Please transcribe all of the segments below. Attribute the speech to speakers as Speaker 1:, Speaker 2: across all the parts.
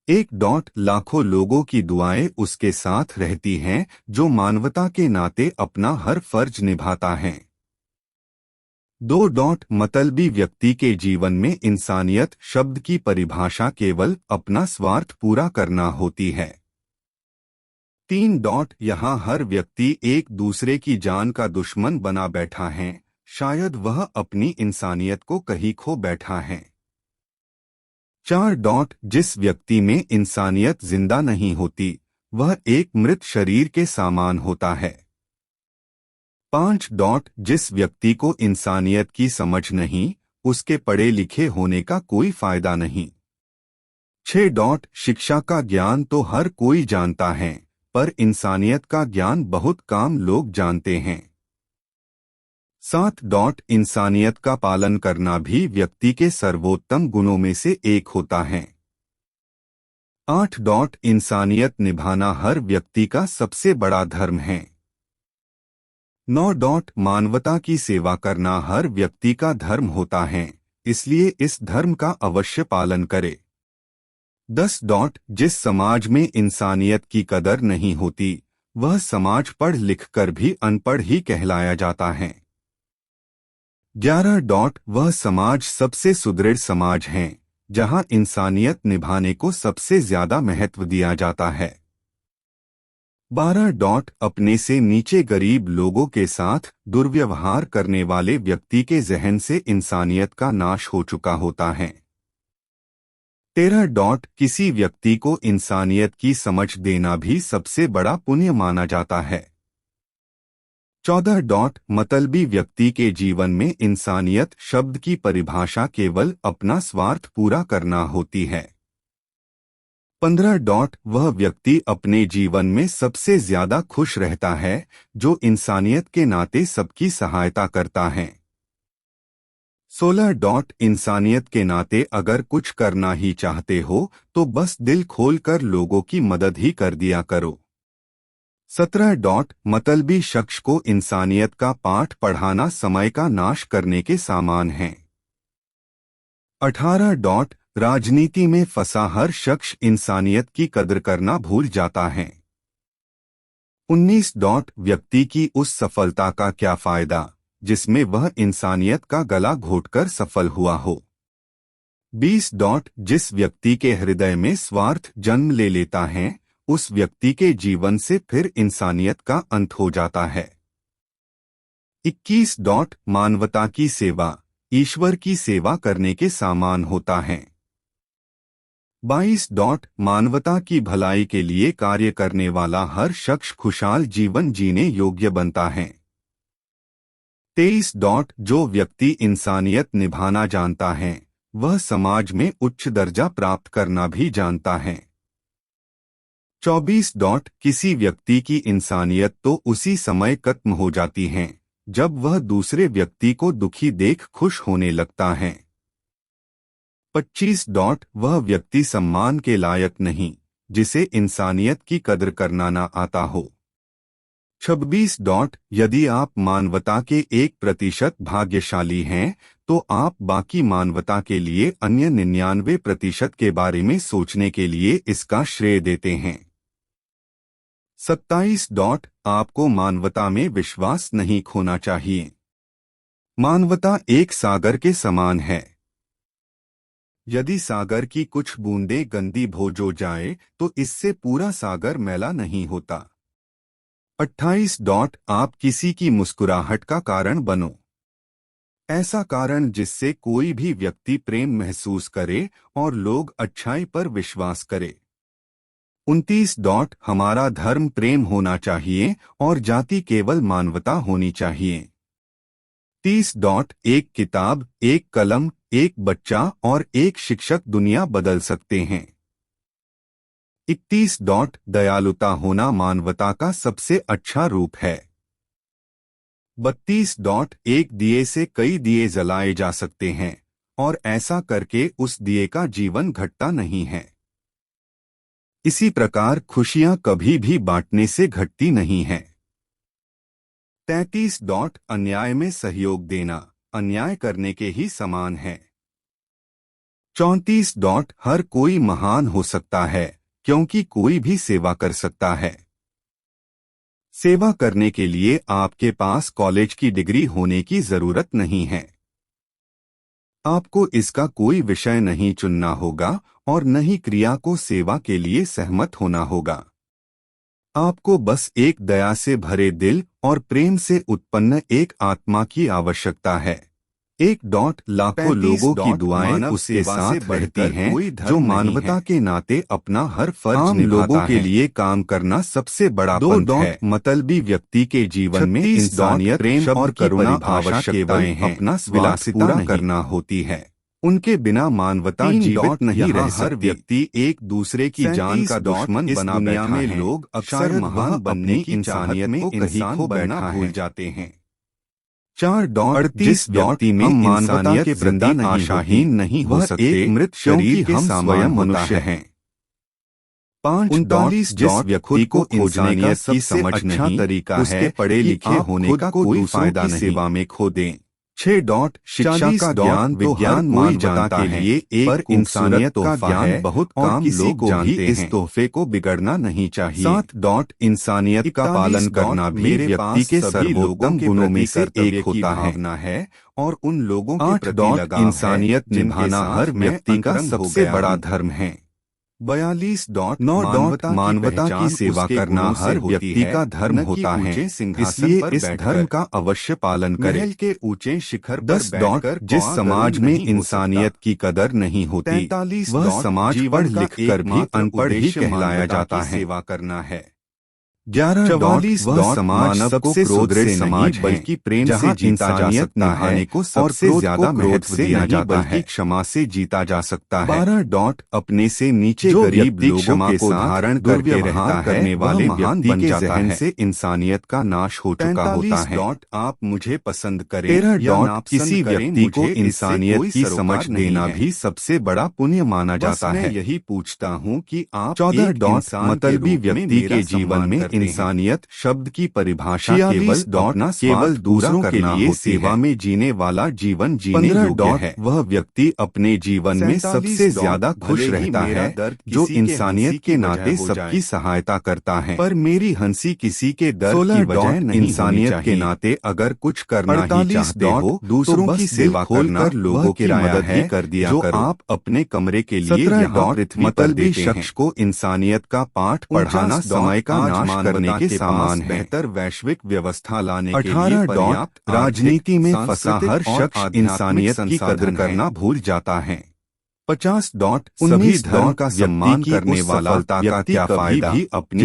Speaker 1: लाखों लोगों की दुआएं उसके साथ रहती हैं जो मानवता के नाते अपना हर फर्ज निभाता है। मतलबी व्यक्ति के जीवन में इंसानियत शब्द की परिभाषा केवल अपना स्वार्थ पूरा करना होती है। 3 यहाँ हर व्यक्ति एक दूसरे की जान का दुश्मन बना बैठा है, शायद वह अपनी इंसानियत को कहीं खो बैठा है। 4 जिस व्यक्ति में इंसानियत जिंदा नहीं होती, वह एक मृत शरीर के समान होता है। 5 जिस व्यक्ति को इंसानियत की समझ नहीं, उसके पढ़े लिखे होने का कोई फायदा नहीं। 6 शिक्षा का ज्ञान तो हर कोई जानता है, पर इंसानियत का ज्ञान बहुत कम लोग जानते हैं। 7 इंसानियत का पालन करना भी व्यक्ति के सर्वोत्तम गुणों में से एक होता है। 8 इंसानियत निभाना हर व्यक्ति का सबसे बड़ा धर्म है। 9 मानवता की सेवा करना हर व्यक्ति का धर्म होता है, इसलिए इस धर्म का अवश्य पालन करे। 10 जिस समाज में इंसानियत की कदर नहीं होती, वह समाज पढ़ लिख कर भी अनपढ़ ही कहलाया जाता है। 11 वह समाज सबसे सुदृढ़ समाज है जहां इंसानियत निभाने को सबसे ज्यादा महत्व दिया जाता है। 12 अपने से नीचे गरीब लोगों के साथ दुर्व्यवहार करने वाले व्यक्ति के जहन से इंसानियत का नाश हो चुका होता है। 13 किसी व्यक्ति को इंसानियत की समझ देना भी सबसे बड़ा पुण्य माना जाता है। 14 मतलबी व्यक्ति के जीवन में इंसानियत शब्द की परिभाषा केवल अपना स्वार्थ पूरा करना होती है। 15 वह व्यक्ति अपने जीवन में सबसे ज्यादा खुश रहता है जो इंसानियत के नाते सबकी सहायता करता है। 16 इंसानियत के नाते अगर कुछ करना ही चाहते हो तो बस दिल खोलकर लोगों की मदद ही कर दिया करो। 17 मतलबी शख्स को इंसानियत का पाठ पढ़ाना समय का नाश करने के समान है। 18 राजनीति में फंसा हर शख्स इंसानियत की कदर करना भूल जाता है। 19 व्यक्ति की उस सफलता का क्या फायदा जिसमें वह इंसानियत का गला घोटकर सफल हुआ हो। 20 जिस व्यक्ति के हृदय में स्वार्थ जन्म ले लेता है, उस व्यक्ति के जीवन से फिर इंसानियत का अंत हो जाता है। 21 मानवता की सेवा ईश्वर की सेवा करने के समान होता है। 22 मानवता की भलाई के लिए कार्य करने वाला हर शख्स खुशहाल जीवन जीने योग्य बनता है। 23 जो व्यक्ति इंसानियत निभाना जानता है, वह समाज में उच्च दर्जा प्राप्त करना भी जानता है। 24 किसी व्यक्ति की इंसानियत तो उसी समय खत्म हो जाती है जब वह दूसरे व्यक्ति को दुखी देख खुश होने लगता है। 25 वह व्यक्ति सम्मान के लायक नहीं जिसे इंसानियत की कदर करना ना आता हो। 26 यदि आप मानवता के 1% भाग्यशाली हैं तो आप बाकी मानवता के लिए अन्य 99% के बारे में सोचने के लिए इसका श्रेय देते हैं। 27 आपको मानवता में विश्वास नहीं खोना चाहिए। मानवता एक सागर के समान है। यदि सागर की कुछ बूंदें गंदी हो जाए तो इससे पूरा सागर मैला नहीं होता। 28 आप किसी की मुस्कुराहट का कारण बनो। ऐसा कारण जिससे कोई भी व्यक्ति प्रेम महसूस करे और लोग अच्छाई पर विश्वास करे। 29 हमारा धर्म प्रेम होना चाहिए और जाति केवल मानवता होनी चाहिए। 30 एक किताब, एक कलम, एक बच्चा और एक शिक्षक दुनिया बदल सकते हैं। 31 दयालुता होना मानवता का सबसे अच्छा रूप है। 32 एक दिए से कई दिए जलाए जा सकते हैं और ऐसा करके उस दिए का जीवन घटता नहीं है। इसी प्रकार खुशियां कभी भी बांटने से घटती नहीं हैं। 33 अन्याय में सहयोग देना अन्याय करने के ही समान है। 34 हर कोई महान हो सकता है क्योंकि कोई भी सेवा कर सकता है। सेवा करने के लिए आपके पास कॉलेज की डिग्री होने की जरूरत नहीं है। आपको इसका कोई विषय नहीं चुनना होगा और न ही क्रिया को सेवा के लिए सहमत होना होगा। आपको बस एक दया से भरे दिल और प्रेम से उत्पन्न एक आत्मा की आवश्यकता है। लाखों लोगों की दुआएं उसके साथ बढ़ती हैं जो मानवता के नाते अपना हर फर्ज निभाता है। के लिए काम करना सबसे बड़ा पंथ है। मतलबी व्यक्ति के जीवन में इंसानियत, प्रेम और करुणा आवश्यकताएं हैं, अपना स्वार्थ पूरा करना होती है। उनके बिना मानवता जीवित नहीं रह सकती। हर व्यक्ति एक दूसरे की जान का दुश्मन बना बैठा है। लोग अक्सर महान बनने की इंसानियत में कहीं खो बैठा भूल जाते हैं। 38 व्यक्ति में मानवता के प्रति आशाहीन नहीं हो सकते। एक मृत शरीर के स्वयं मनुष्य हैं। 39 जिस व्यक्ति को इंसानियत की समझ नहीं तरीका है पढ़े लिखे होने का कोई फायदा नहीं, सेवा में खो दें। 6 शिक्षा का ज्ञान विज्ञान मानवता के लिए एक इंसानियत का ज्ञान बहुत कम लोग जानते हैं। इस तोहफे को बिगड़ना नहीं चाहिए। 7 इंसानियत का पालन करना भी व्यक्ति के सर्वोत्तम गुणों में से एक होता है और उन लोगों के प्रति लगाव है। इंसानियत निभाना हर व्यक्ति का सबसे बड़ा धर्म है। 42 मानवता की सेवा करना हर व्यक्ति का धर्म होता है, इसलिए इस धर्म का अवश्य पालन करें। महल के ऊंचे शिखर 10 जिस समाज में इंसानियत की कदर नहीं होती वह समाज पढ़ लिख कर भी अनपढ़ ही कहलाया जाता है। सेवा करना है। 44 वह समाज सबसे क्रोध से समाज बल्कि प्रेम से जीता जा सकता है को सबसे ज्यादा महत्व दिया जाता है, क्षमा से जीता जा सकता है। 12 अपने से नीचे गरीब लोगों के साथ धारण करके रहता करने वाले व्यक्ति के जहन से इंसानियत का नाश हो चुका होता है। आप मुझे पसंद करें। 13 किसी व्यक्ति को इंसानियत की समझ देना भी सबसे बड़ा पुण्य माना जाता है। यही पूछता हूँ कि आप 14 मतलबी व्यक्ति के जीवन में इंसानियत शब्द की परिभाषा केवल दूसरों के लिए सेवा में जीने वाला जीवन जीने योग्य है। वह व्यक्ति अपने जीवन में सबसे ज्यादा खुश रहता है जो इंसानियत के नाते सबकी सहायता करता है। पर मेरी हंसी किसी के दर्द की वजह नहीं। इंसानियत के नाते अगर कुछ करना ही चाहते हो दूसरों की सेवा करना लोगों की मदद ही कर दिया जो आप अपने कमरे के लिए यहाँ पृथ्वी पर देते हैं। शख्स को इंसानियत का पाठ पढ़ाना समय का नाश करने के समान है। बेहतर वैश्विक व्यवस्था लाने के लिए पर्याप्त राजनीति में फंसा हर शख्स इंसानियत की कदर करना भूल जाता है। 50 सभी धर्म का सम्मान करने वाला का क्या फायदा भी अपनी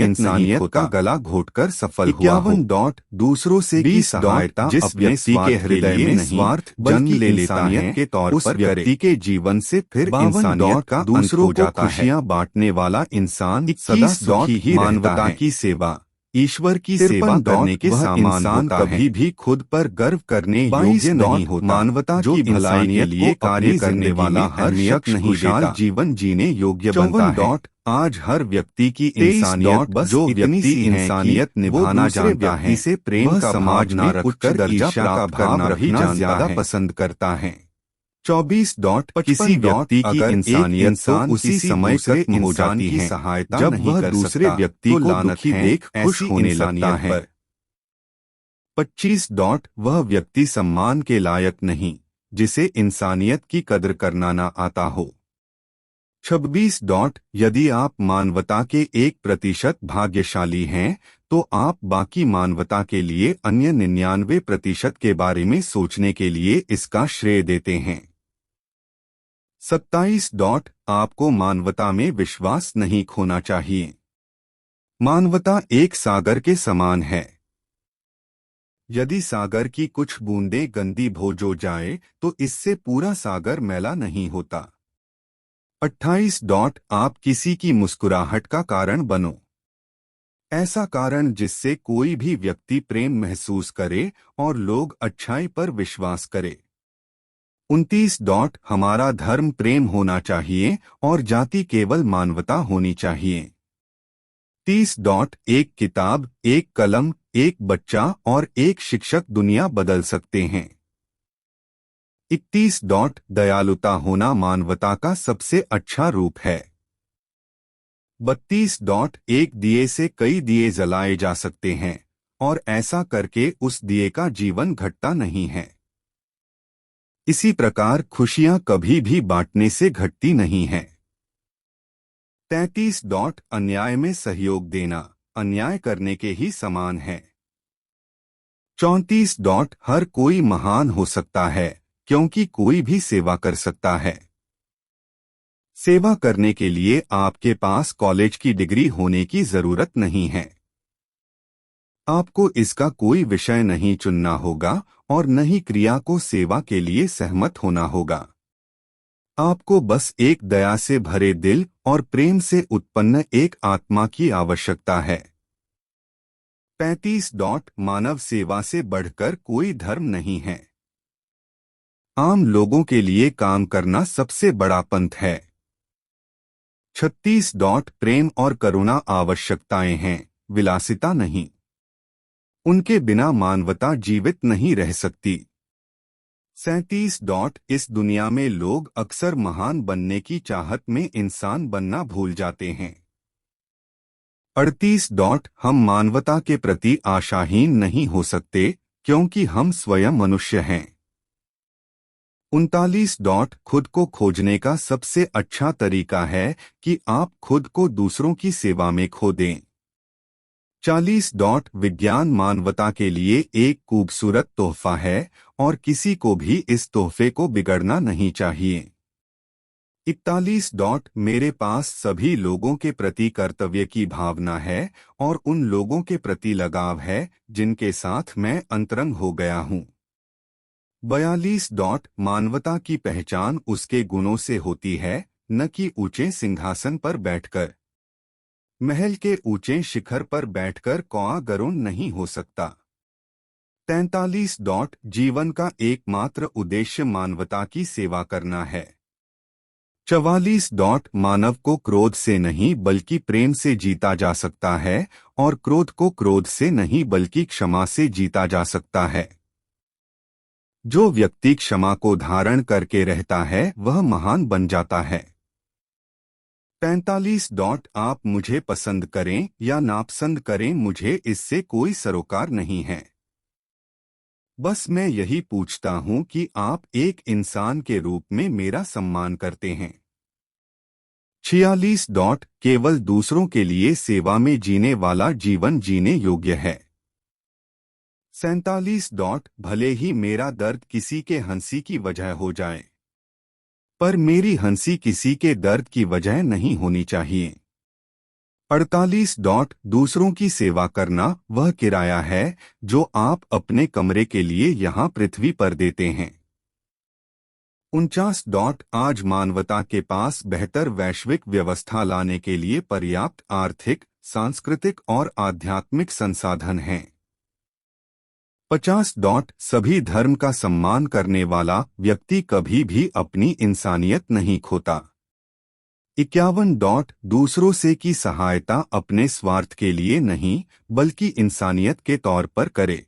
Speaker 1: इंसानियत का गला घोटकर सफल हुआ हो। 51 दूसरों से की सहायता जिस व्यक्ति के हृदय में निस्वार्थ जन्म ले लेता है के तौर पर व्यक्ति के जीवन से फिर इंसानियत का दूसरों को खुशियां बांटने वाला इंसान सदा सुखी ही मानवता की सेवा ईश्वर की सेवा करने के समान कभी भी खुद पर गर्व करने योग्य नहीं होता। मानवता की भलाई के लिए कार्य करने वाला हर शख्स खुशहाल जीवन जीने योग्य बनता है। आज हर व्यक्ति की इंसानियत बस जो व्यक्ति इंसानियत निभाना जानता है इसे प्रेम का समाज न रखकर ईर्ष्या का भाव रखना ज्यादा पसंद करता है। 24 किसी व्यक्ति की इंसानियत तो उसी समय खत्म हो जाती है जब वह दूसरे व्यक्ति को दुखी देख खुश होने लगता है। 25 वह व्यक्ति सम्मान के लायक नहीं जिसे इंसानियत की कदर करना न आता हो। 26 यदि आप मानवता के 1% भाग्यशाली हैं तो आप बाकी मानवता के लिए अन्य 99% के बारे में सोचने के लिए इसका श्रेय देते हैं। 27 आपको मानवता में विश्वास नहीं खोना चाहिए। मानवता एक सागर के समान है। यदि सागर की कुछ बूंदें गंदी हो जाए तो इससे पूरा सागर मैला नहीं होता। 28 आप किसी की मुस्कुराहट का कारण बनो। ऐसा कारण जिससे कोई भी व्यक्ति प्रेम महसूस करे और लोग अच्छाई पर विश्वास करे। 29 हमारा धर्म प्रेम होना चाहिए और जाति केवल मानवता होनी चाहिए। 30 एक किताब, एक कलम, एक बच्चा और एक शिक्षक दुनिया बदल सकते हैं। 31. दयालुता होना मानवता का सबसे अच्छा रूप है। 32. एक दिए से कई दिए जलाए जा सकते हैं और ऐसा करके उस दिए का जीवन घटता नहीं है। इसी प्रकार खुशियां कभी भी बांटने से घटती नहीं हैं। 33. अन्याय में सहयोग देना अन्याय करने के ही समान है। 34. हर कोई महान हो सकता है क्योंकि कोई भी सेवा कर सकता है। सेवा करने के लिए आपके पास कॉलेज की डिग्री होने की जरूरत नहीं है। आपको इसका कोई विषय नहीं चुनना होगा और न ही क्रिया को सेवा के लिए सहमत होना होगा। आपको बस एक दया से भरे दिल और प्रेम से उत्पन्न एक आत्मा की आवश्यकता है। 35. मानव सेवा से बढ़कर कोई धर्म नहीं है। आम लोगों के लिए काम करना सबसे बड़ा पंथ है। 36. प्रेम और करुणा आवश्यकताएं हैं, विलासिता नहीं। उनके बिना मानवता जीवित नहीं रह सकती। 37. इस दुनिया में लोग अक्सर महान बनने की चाहत में इंसान बनना भूल जाते हैं। 38. हम मानवता के प्रति आशाहीन नहीं हो सकते क्योंकि हम स्वयं मनुष्य हैं। 39. खुद को खोजने का सबसे अच्छा तरीका है कि आप खुद को दूसरों की सेवा में खो दें। 40. विज्ञान मानवता के लिए एक खूबसूरत तोहफा है और किसी को भी इस तोहफे को बिगड़ना नहीं चाहिए। 41. मेरे पास सभी लोगों के प्रति कर्तव्य की भावना है और उन लोगों के प्रति लगाव है जिनके साथ मैं अंतरंग हो गया हूँ। 42. मानवता की पहचान उसके गुणों से होती है, न कि ऊंचे सिंहासन पर बैठकर। महल के ऊंचे शिखर पर बैठकर कौआ गरुड़ नहीं हो सकता। 43. जीवन का एकमात्र उद्देश्य मानवता की सेवा करना है। 44. मानव को क्रोध से नहीं बल्कि प्रेम से जीता जा सकता है और क्रोध को क्रोध से नहीं बल्कि क्षमा से जीता जा सकता है। जो व्यक्ति क्षमा को धारण करके रहता है वह महान बन जाता है। 45. आप मुझे पसंद करें या नापसंद करें, मुझे इससे कोई सरोकार नहीं है। बस मैं यही पूछता हूं कि आप एक इंसान के रूप में मेरा सम्मान करते हैं। 46. केवल दूसरों के लिए सेवा में जीने वाला जीवन जीने योग्य है। 47. भले ही मेरा दर्द किसी के हंसी की वजह हो जाए, पर मेरी हंसी किसी के दर्द की वजह नहीं होनी चाहिए। 48. दूसरों की सेवा करना वह किराया है जो आप अपने कमरे के लिए यहाँ पृथ्वी पर देते हैं। 49. आज मानवता के पास बेहतर वैश्विक व्यवस्था लाने के लिए पर्याप्त आर्थिक, सांस्कृतिक और आध्यात्मिक संसाधन हैं। 50. सभी धर्म का सम्मान करने वाला व्यक्ति कभी भी अपनी इंसानियत नहीं खोता। 51. दूसरों से की सहायता अपने स्वार्थ के लिए नहीं बल्कि इंसानियत के तौर पर करे।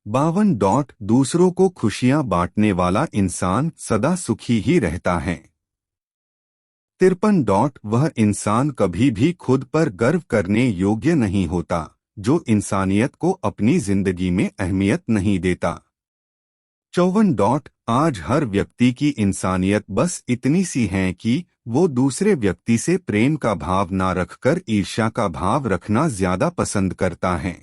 Speaker 1: 52. दूसरों को खुशियां बांटने वाला इंसान सदा सुखी ही रहता है। 53. वह इंसान कभी भी खुद पर गर्व करने योग्य नहीं होता जो इंसानियत को अपनी जिंदगी में अहमियत नहीं देता। 54. आज हर व्यक्ति की इंसानियत बस इतनी सी है कि वो दूसरे व्यक्ति से प्रेम का भाव ना रखकर ईर्ष्या का भाव रखना ज्यादा पसंद करता है।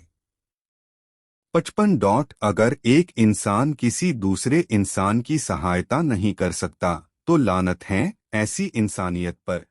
Speaker 1: 55. अगर एक इंसान किसी दूसरे इंसान की सहायता नहीं कर सकता तो लानत है ऐसी इंसानियत पर।